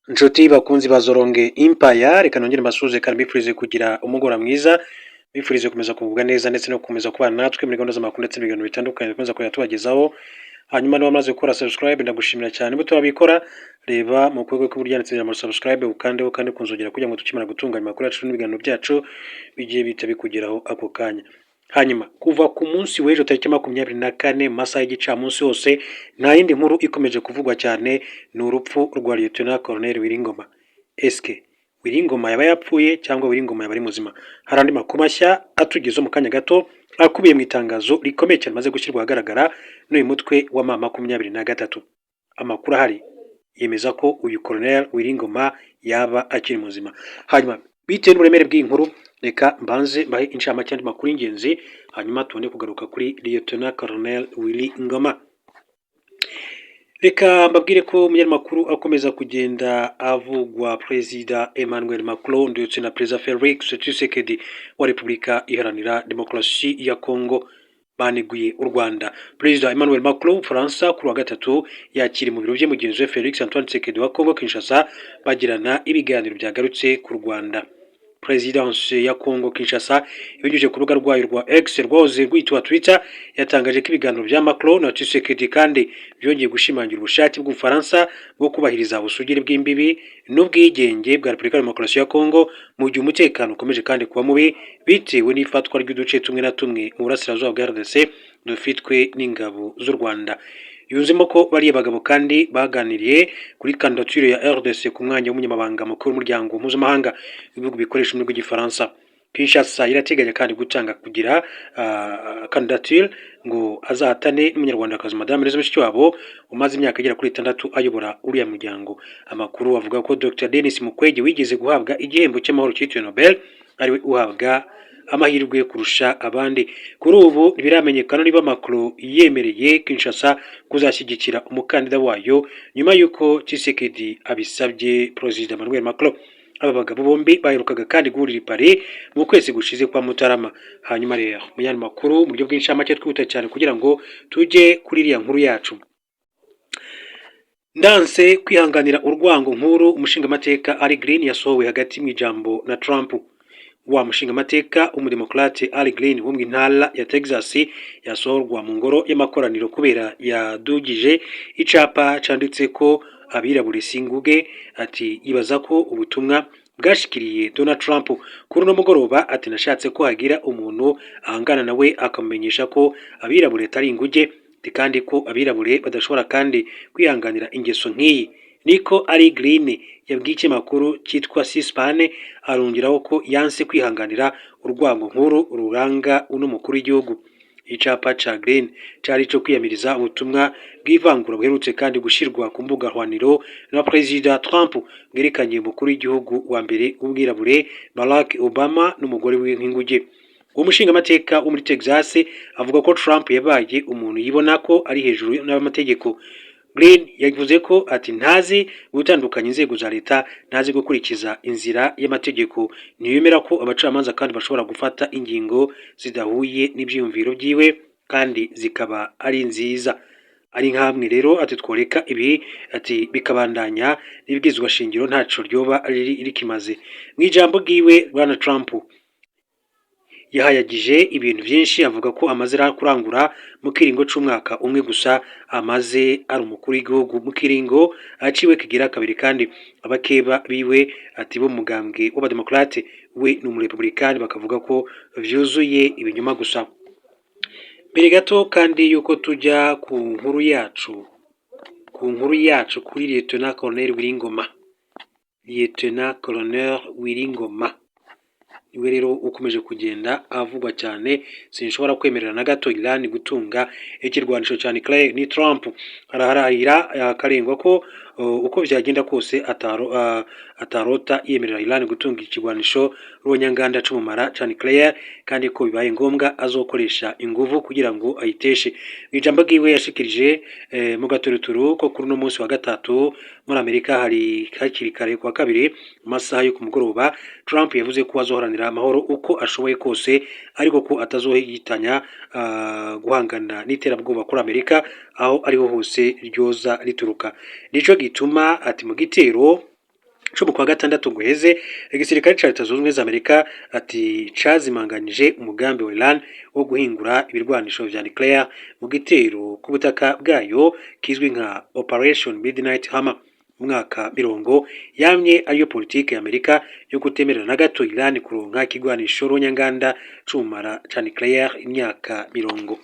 Nshuti bakunzi ba Zoronge Empire, reka nongere mbasuhuze kandi mbifurize kugira umugoroba mwiza, mbifurize gukomeza kugubwa neza ndetse no gukomeza kubana natwe muri gahunda z'amakuru ndetse n'ibiganiro bitandukanye dukomeza kujya tubagezaho. Hanyuma niba wamaze gukora subscribe ndagushimira cyane, niba utarabikora reba mu kuboko kw'iburyo handitse ijambo subscribe ukandeho kandi kunzogera kugira ngo tukimara gutunganya amakuru yacu n'ibiganiro byacu bigiye bihita bikugeraho ako kanya. Hanyuma kuva ku munsi w'ejo tariki 24 mu masaha y'igicamunsi hose nta yindi nkuru ikomeje kuvugwa cyane, ni urupfu rwa Lieutenant Colonel Wiringoma. Eske Wiringoma yaba yapfuye cyangwa Wiringoma yaba ari muzima? Hari andi makuru mashya atugezeho mu kanya gato akubiye mu itangazo rikomeye cyane maze gushyirwa ahagaragara n'uyu mutwe wa M23. Amakuru ahari yemeza ko uyu Colonel Wiringoma yaba akiri muzima. Hanyuma bitewe n'uburemere bw'inkuru reka mbanze mbahe inshamake y'andi makuru y'ingenzi, hanyuma tubone kugaruka kuri Lieutenant Colonel Wiringoma. Reka mbabwire ko umunyamakuru akomeza kugenda avugwa Perezida Emmanuel Macron ndetse na Perezida Felix Tshisekedi wa Repubulika Iharanira Demokarasi ya Kongo baneguye u Rwanda. Perezida Emmanuel Macron Faransa kuri wa gatatu yakiri mu biro bye mugenzi we Felix Antoine Tshisekedi wa Kongo Kinshasa bagirana ibiganiro byagarutse ku Rwanda. Presidence ya Kongo Kinshasa ibinyujije ku rubuga rwayo rwa X rwahoze rwitwa Twitter yatangaje ko ibiganiro bya Macron na Tshisekedi kandi byongeye gushimangira ubushake bw'Ubufaransa bwo kubahiriza ubusugire bw'imbibi n'ubwigenge bwa Repubulika ya Demokarasi ya Kongo mu gihe umutekano ukomeje kandi kuba mubi bitewe n'ifatwa ry'uduce tumwe na tumwe mu burasirazuba bwa RDC dufitwe n'ingabo z'u Rwanda. Yunzemo ko bariya bagabo kandi baganiriye kuri kandidature ya RDC ku mwanya w'umunyamabanga mukuru w'umuryango mpuzamahanga w'ibihugu bikoresha ururimi rw'igifaransa. Kinshasa irateganya kandi gutanga kugira kandidature ngo azahatane n'umunyarwandakazi Madame Louise Mushikiwabo umaze imyaka igera kuri 6 ayobora uriya muryango. Amakuru avuga ko Dr Denis Mukwege wigeze guhabwa igihembo cy'amahoro cyitiriwe Nobel ariwe uhabwa amahirwe kurusha abandi. Kuri ubu ntibiramenyekana niba Macron yemereye Kinshasa kuzashyigikira umukandida wayo nyuma yuko Tshisekedi abisabye President Emmanuel Macron. Aba bagabo bombi baherukaga kandi guhurira i Paris mu kwezi gushize kwa Mutarama. Hanyuma rero mu yandi makuru mu buryo bw'inshamake twihuta cyane kugira ngo tujye kuri iriya nkuru yacu. Ndanse kwihanganira urwango nkuru umushingamateka Ali Green yasohowe hagati mu ijambo na Trump. Wa mushingamateka umudemokrate Ali Green wo mu ntara ya Texas yasohorwa mu ngoro y'amakoraniro kubera yadugije icapa canditse ko abirabure singuge, ati ibaza ko ubutumwa bwashikiriye Donald Trump kuri no mugoroba, ati nashatse ko hagira umuntu ahangana nawe akamenyesha ko abirabure atari inguge kandi ko abirabure badashobora kandi kwihanganira ingeso nk'iyi. Niko Ali Green yabwiye ikinyamakuru cyitwa C-SPAN, arongeraho ko yanse kwihanganira urwango nkuru ruranga uno mukuru w'igihugu. Icapa ca Green cari cyo kwiyamiriza ubutumwa bw'ivangura buherutse kandi gushirwa ku mbuga hwaniro na President Trump bwerekanye umukuru w'igihugu wa mbere w'ubwirabure Barack Obama n'umugore w'inkinguge. Umushingamateka wo muri Texas avuga ko Trump yabaye umuntu yibona ko ari hejuru n'amategeko. Green yavuze ko ati ntazi gutandukanya inzego za leta, ntazi gukurikiza inzira y'amategeko, ntiyemera ko abacamanza kandi bashobora gufata ingingo zidahuye n'ibyiyumviro byiwe kandi zikaba ari nziza. Ari nkamwe rero ati tworeka ibi ati bikabandanya n'ibigizwe shingiro ntaco ryoba rikimaze. Mu ijambo giwe Bwana Trump yahayagije ibintu byinshi, avuga ko amaze kurangura mu kiringo c'umwaka umwe gusa amaze ari umukuru w'igihugu mu kiringo aciwe kigira kabiri, kandi abakeba biwe ati bo mugambwe w'abademokrate we n'umurepublikani bakavuga ko vyuzuye ibinyoma gusa. Mbere gato kandi yuko tujya ku nkuru yacu kuri Lieutenant Colonel Wiringoma. Lieutenant Colonel Wiringoma niwe rero ukomeje kugenda avugwa cyane. Sinshobora kwemerera na gato Iran gutunga ikirwanisho cyane nuclear. Ni Trump araharahira akarengwa ko uko byagenda kose atarota yemerera Iran gutunga ikirwanisho rwonyanganda c'umumara cyane nuclear, kandi ko bibaye ngombwa azokoresha inguvu kugira ngo ayiteshe. Ijambo giwe yashikirije mu gaturuturu ko kuri no munsi wa gatatu muri Amerika hari hakiri kare kwa kabiri masaha yo kumugoroba. Trump yavuze ko azoharanira amahoro uko ashoboye kose, ariko ko atazohitanya guhangana n'iterabwoba kuri Amerika aho ariho hose ryoza rituruka. Nico gituma ati mu gitero cyo mu kwa gatandatu guheze igisirikare ca Leta Zunze Ubumwe za Amerika ati cazimanganije umugambi wa Iran wo guhingura ibirwanisho vya nuclear mu gitero ku butaka bwayo kizwi nka Operation Midnight Hammer. Mwaka mirongo yamye ariyo politike ya Amerika yo kutemerera na gato Iran kuronka ikigwanisho ronyanganda cumara ca nuclear imyaka mirongo.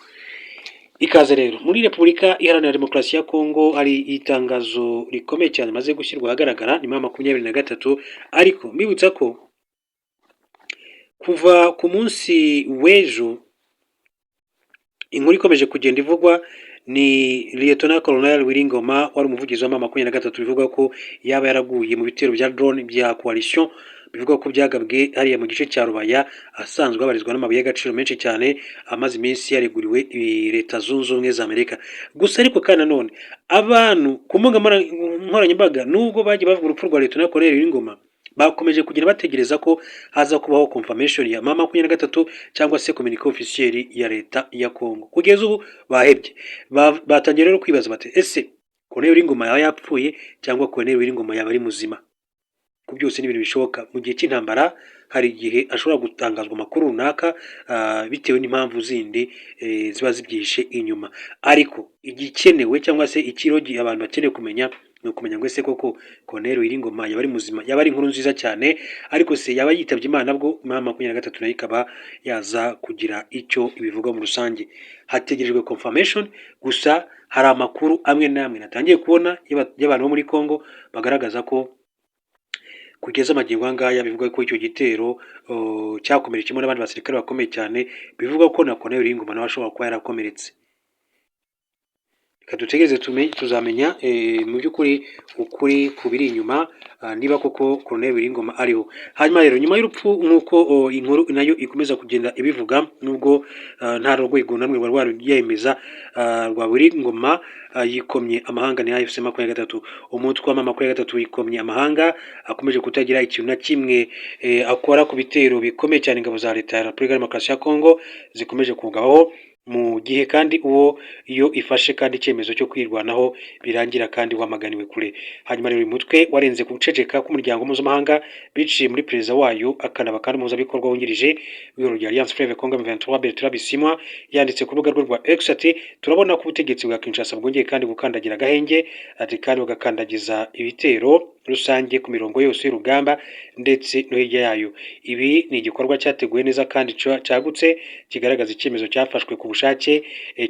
Ikaze rero muri Repubulika Iharanira Demokarasi ya Kongo hari itangazo rikomeye cyane maze gushyirwa ahagaragara ni 23, ariko mbibutsa ko kuva ku munsi w'ejo inkuru ikomeje kugenda ivugwa ni Lieutenant Colonel Wiringoma wari umuvugizi wa 23 bivuga ko yaba yaraguye mu bitero bya drone bya coalition bivuga ko byagabwe hariya mu gice cya Rubaya asanzwe abarizwa n'amabuye y'agaciro menshi cyane amaze iminsi yareguriwe Leta Zunze Ubumwe za Amerika. Gusa ariko kandi none abantu ku mbuga nkoranyambaga nubwo bagiye bavuga urupfu rwa Lieutenant Colonel Wiringoma bakomeje kugira bategereza ko haza kubaho confirmation ya 23 cyangwa se communique officiel ya Leta ya Kongo. Kugeza ubu bahebye batangiye rero kwibaza bate ese Colonel Wiringoma yaba yapfuye cyangwa Colonel Wiringoma yaba ari muzima. Ku byose n'ibintu bishoboka mu gihe cy'intambara hari igihe ashobora gutangazwa amakuru runaka bitewe n'impamvu zindi ziba zibyihishe inyuma, ariko igikenewe cyangwa se ikirogi abantu bakeneye kumenya ni ukumenya ngo ese koko Colonel Wiringoma yaba ari muzima, yaba ari inkuru nziza cyane, ariko se yaba yitabye Imana bwo 23 nayo ikaba yaza kugira icyo ibivuga mu rusange. Hategerejwe confirmation, gusa hari amakuru amwe namwe natangiye kubona y'abantu bo muri Kongo bagaragaza ko kugeza amagingo angaya bivuga ko icyo gitero cyakomerekemo n'abandi basirikare bakomeye cyane, bivuga ko na Colonel Wiringoma nawe ashobora kuba yarakomeretse. Kadutegereze tuzamenya mu by'ukuri ukuri kubiri inyuma niba koko Colonel Wiringoma ariho. Hanyuma rero nyuma y'urupfu nkuko inkuru nayo ikomeza kugenda ibivuga, nubwo nta rwego namwe rwayemeza rwa Wiringoma yikomye amahanga ni AFC 23. Umutwe wa 23 yikomye amahanga akomeje kutagira ikintu na kimwe akora ku bitero bikomeye cyane ingabo za Leta ya Repubulika Demokarasi ya Kongo zikomeje kugabaho, mu gihe kandi uwo iyo ifashe kandi icyemezo cyo kwirwanaho birangira kandi wamaganiwe kure. Hanyuma rero uyu mutwe warenze kuceceka k'umuryango mpuzamahanga biciye muri perezida wayo akanaba kandi muzabikorwa wungirije w'ihuriro rya Alliance Fleuve Congo M23 Bertrand Bisimwa yanditse ku rubuga rwe rwa X ati turabona ko ubutegetsi bwa Kinshasa bwongeye kandi gukandagira agahenge, ati kandi bagakandagiza ibitero rusange ku mirongo yose y'urugamba ndetse no hirya yayo. Ibi ni igikorwa cyateguwe neza kandi cyagutse kigaragaza icyemezo cyafashwe ku bushake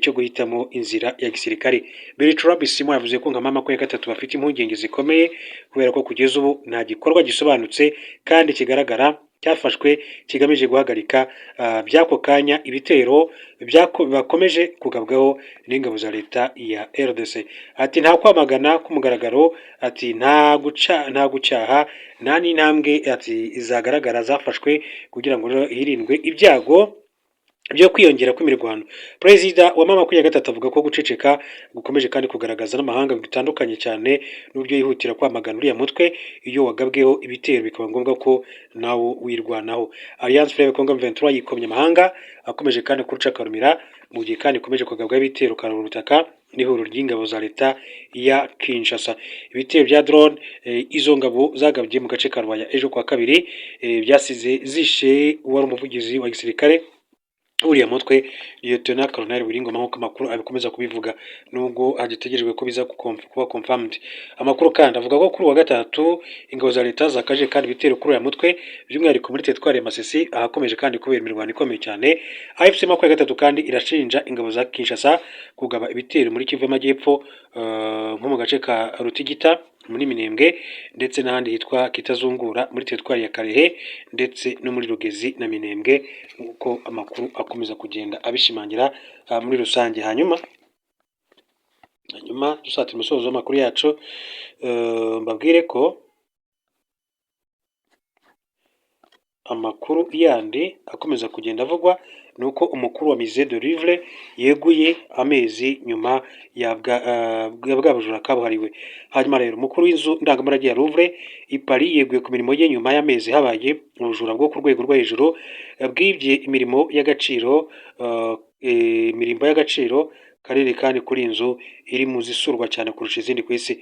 cyo guhitamo inzira ya gisirikare. Bertrand Bisimwa yavuze ko nka 23 bafite impungenge zikomeye kubera ko kugeza ubu nta gikorwa gisobanutse kandi kigaragara cyafashwe kigamije guhagarika byako kanya ibitero bakomeje kugabwaho n'ingabo za Leta ya RDC. Ati nta kwamagana kumugaragaro, ati nta gucyaha nta n'intambwe ati izagaragara zafashwe kugira ngo hirindwe ibyago byo kwiyongera kw'imirwano. Perezida wa 23 avuga ko guceceka gukomeje kandi kugaragaza n'amahanga bitandukanye cyane n'uburyo yihutira kwamagana uriya mutwe iyo wagabweho ibitero bikaba ngombwa ko nawo wirwanaho. Alliance Fleuve Congo M23 yikomye amahanga akomeje kandi kurucakarumira mu gihe kandi ikomeje kugabwaho ibitero karuru butaka n'ihuriro ry'ingabo za Leta ya Kinshasa. Ibitero bya drone izo ngabo zagabye mu gace ka Rubaya ejo kwa kabiri byasize zishe wari umuvugizi wa gisirikare uriya mutwe Lieutenant Colonel Wiringoma nk'uko amakuru abikomeza kubivuga, nubwo hagitegerejwe ko biza kuba confirmed. Amakuru kandi avuga ko kuri wa gatatu ingabo za Leta zakaje kandi bitero kuri uriya mutwe by'umwihariko muri Teritwari ya Masisi ahakomeje kandi kubera imirwano ikomeye cyane. AFC 23 kandi irashinja ingabo za Kinshasa kugaba ibitero muri Kivu y'Amajyepfo nko mu gace ka Rutigita muri Minembwe ndetse n'ahandi hitwa Kitazungura muri Teritwari ya Karehe ndetse no muri Rugezi na Minembwe, uko amakuru akomeza kugenda abishimangira muri rusange. Hanyuma dusatira umusozo w'amakuru yacu, mbabwire ko amakuru yandi akomeza kugenda avugwa nuko umukuru wa Musée de Louvre yeguye amezi nyuma ya bwa bujura kabuhariwe. Hanyuma rero umukuru w'inzu ndangamurage ya Louvre i Paris yeguye ku mirimo ye nyuma y'amezi habaye ubujura bwo ku rwego rwo hejuru bwibye imirimo y'agaciro karere kandi kuri inzu iri mu zisurwa cyane kurusha izindi ku isi.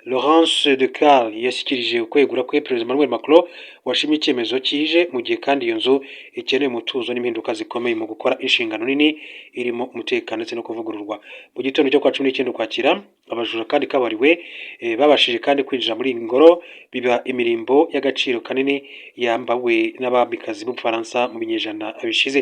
Laurence Descartes yashyikirije ukwegura kwe Perezida Emmanuel Macron washimye icyemezo kije mu gihe kandi iyo nzu ikeneye umutuzo n'impinduka zikomeye mu gukora inshingano nini irimo umutekano ndetse no kuvugururwa. Mu gitondo cyo kwa 19 Ukwakira abajura kandi kabariwe babashije kandi kwinjira muri iyi ngoro biba imirimbo y'agaciro kanini yambawe n'abamikazi b'Ubufaransa mu binyejana bishize.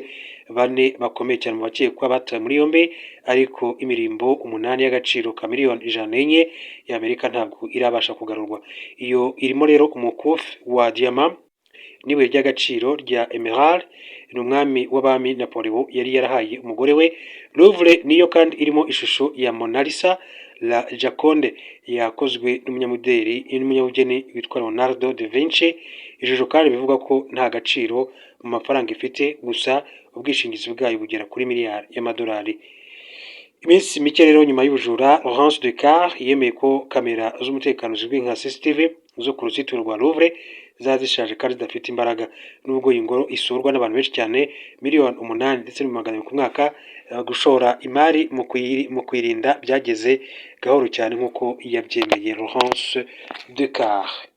Bane bakomeye cyane mu bakekwa batawe muri yombi, ariko imirimbo 8 y'agaciro ka miliyoni 104 y'Amerika ntabwo irabasha kugarurwa. Iyo irimo rero umukufi wa diamant n'ibuye ry'agaciro rya emerald n'umwami w'abami Napoleon yari yarahaye umugore we. Louvre niyo kandi irimo ishusho ya Mona Lisa la Jaconde yakozwe n'umunyabugeni witwa Leonardo da Vinci. Ishusho kandi bivuga ko nta gaciro mu mafaranga ifite, gusa ubwishingizi bwayo bugera kuri miliyari y'amadolari. Iminsi mike rero nyuma y'ubujura, Laurence Descartes yemeye ko kamera z'umutekano zizwi nka CCTV zo ku ruzitiro rwa Louvre zazishaje kandi zidafite imbaraga. Nubwo iyi ngoro isurwa n'abantu benshi cyane miliyoni 8 ndetse n'800 ku mwaka, gushora imari mu kwirinda byageze gahoro cyane nk'uko yabyemeye Laurence Descartes.